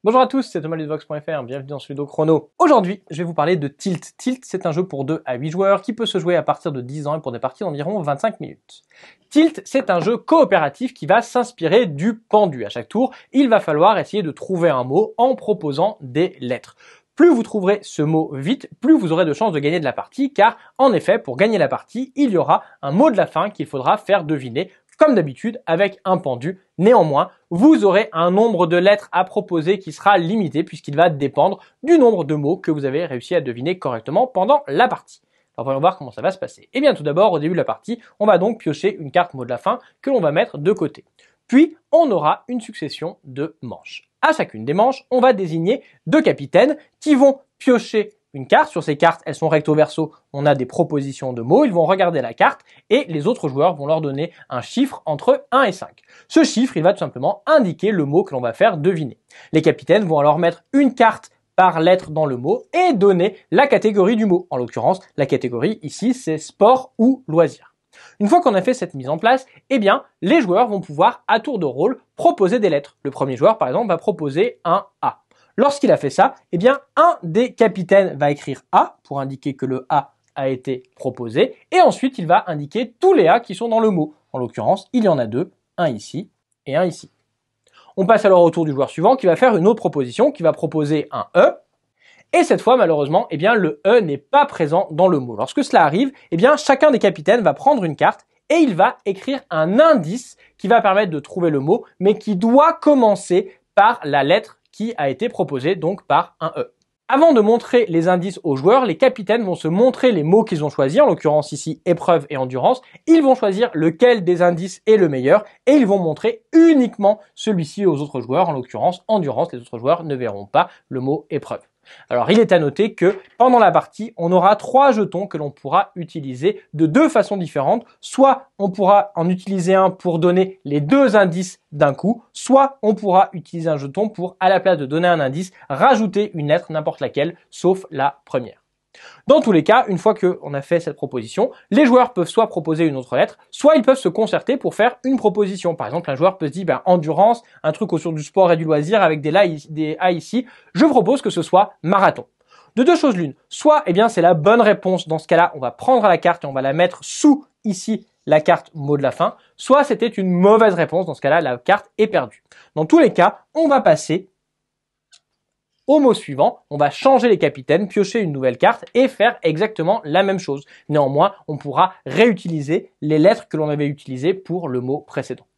Bonjour à tous, c'est Thomas de Vox.fr, bienvenue dans Ludo Chrono. Aujourd'hui, je vais vous parler de Tilt. Tilt, c'est un jeu pour 2 à 8 joueurs qui peut se jouer à partir de 10 ans et pour des parties d'environ 25 minutes. Tilt, c'est un jeu coopératif qui va s'inspirer du pendu. À chaque tour, il va falloir essayer de trouver un mot en proposant des lettres. Plus vous trouverez ce mot vite, plus vous aurez de chances de gagner de la partie, car en effet, pour gagner la partie, il y aura un mot de la fin qu'il faudra faire deviner, comme d'habitude avec un pendu. Néanmoins, vous aurez un nombre de lettres à proposer qui sera limité puisqu'il va dépendre du nombre de mots que vous avez réussi à deviner correctement pendant la partie. Alors voyons voir comment ça va se passer. Eh bien tout d'abord, au début de la partie, on va donc piocher une carte mot de la fin que l'on va mettre de côté. Puis, on aura une succession de manches. À chacune des manches, on va désigner 2 capitaines qui vont piocher une carte. Sur ces cartes, elles sont recto verso, on a des propositions de mots, ils vont regarder la carte et les autres joueurs vont leur donner un chiffre entre 1 et 5. Ce chiffre, il va tout simplement indiquer le mot que l'on va faire deviner. Les capitaines vont alors mettre une carte par lettre dans le mot et donner la catégorie du mot. En l'occurrence, la catégorie ici, c'est sport ou loisir. Une fois qu'on a fait cette mise en place, eh bien, les joueurs vont pouvoir, à tour de rôle, proposer des lettres. Le premier joueur, par exemple, va proposer un A. Lorsqu'il a fait ça, eh bien, un des capitaines va écrire A pour indiquer que le A a été proposé et ensuite il va indiquer tous les A qui sont dans le mot. En l'occurrence, il y en a 2, un ici et un ici. On passe alors au tour du joueur suivant qui va faire une autre proposition, qui va proposer un E. Et cette fois, malheureusement, eh bien, le E n'est pas présent dans le mot. Lorsque cela arrive, eh bien, chacun des capitaines va prendre une carte et il va écrire un indice qui va permettre de trouver le mot, mais qui doit commencer par la lettre qui a été proposé donc par un E. Avant de montrer les indices aux joueurs, les capitaines vont se montrer les mots qu'ils ont choisis, en l'occurrence ici épreuve et endurance. Ils vont choisir lequel des indices est le meilleur et ils vont montrer uniquement celui-ci aux autres joueurs, en l'occurrence endurance. Les autres joueurs ne verront pas le mot épreuve. Alors il est à noter que pendant la partie, on aura 3 jetons que l'on pourra utiliser de 2 façons différentes. Soit on pourra en utiliser un pour donner les 2 indices d'un coup, soit on pourra utiliser un jeton pour, à la place de donner un indice, rajouter une lettre, n'importe laquelle, sauf la première. Dans tous les cas, une fois qu'on a fait cette proposition, les joueurs peuvent soit proposer une autre lettre, soit ils peuvent se concerter pour faire une proposition. Par exemple, un joueur peut se dire, endurance, un truc autour du sport et du loisir avec des A ici, je propose que ce soit marathon. De 2 choses l'une, soit eh bien c'est la bonne réponse, dans ce cas-là, on va prendre la carte et on va la mettre sous ici la carte mot de la fin, soit c'était une mauvaise réponse, dans ce cas-là, la carte est perdue. Dans tous les cas, on va passer au mot suivant, on va changer les capitaines, piocher une nouvelle carte et faire exactement la même chose. Néanmoins, on pourra réutiliser les lettres que l'on avait utilisées pour le mot précédent.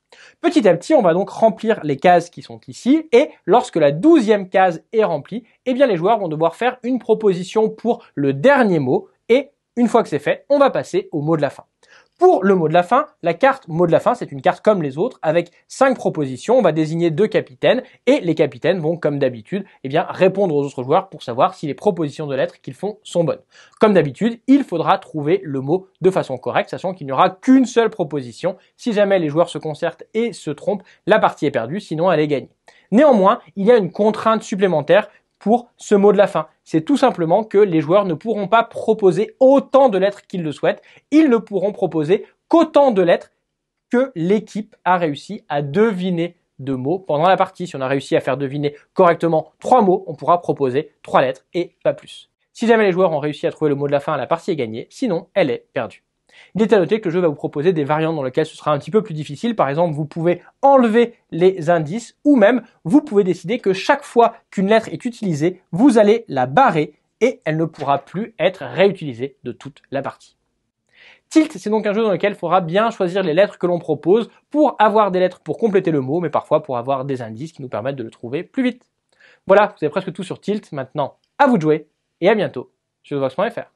Petit à petit, on va donc remplir les cases qui sont ici et lorsque la 12e case est remplie, eh bien les joueurs vont devoir faire une proposition pour le dernier mot et une fois que c'est fait, on va passer au mot de la fin. Pour le mot de la fin, la carte mot de la fin, c'est une carte comme les autres avec 5 propositions. On va désigner 2 capitaines et les capitaines vont, comme d'habitude, eh bien, répondre aux autres joueurs pour savoir si les propositions de lettres qu'ils font sont bonnes. Comme d'habitude, il faudra trouver le mot de façon correcte, sachant qu'il n'y aura qu'une seule proposition. Si jamais les joueurs se concertent et se trompent, la partie est perdue, sinon elle est gagnée. Néanmoins, il y a une contrainte supplémentaire pour ce mot de la fin. C'est tout simplement que les joueurs ne pourront pas proposer autant de lettres qu'ils le souhaitent. Ils ne pourront proposer qu'autant de lettres que l'équipe a réussi à deviner de mots pendant la partie. Si on a réussi à faire deviner correctement 3 mots, on pourra proposer 3 lettres et pas plus. Si jamais les joueurs ont réussi à trouver le mot de la fin, la partie est gagnée. Sinon, elle est perdue. Il est à noter que le jeu va vous proposer des variantes dans lesquelles ce sera un petit peu plus difficile. Par exemple, vous pouvez enlever les indices ou même vous pouvez décider que chaque fois qu'une lettre est utilisée, vous allez la barrer et elle ne pourra plus être réutilisée de toute la partie. Tilt, c'est donc un jeu dans lequel il faudra bien choisir les lettres que l'on propose pour avoir des lettres pour compléter le mot, mais parfois pour avoir des indices qui nous permettent de le trouver plus vite. Voilà, vous avez presque tout sur Tilt. Maintenant, à vous de jouer et à bientôt sur Vox.fr.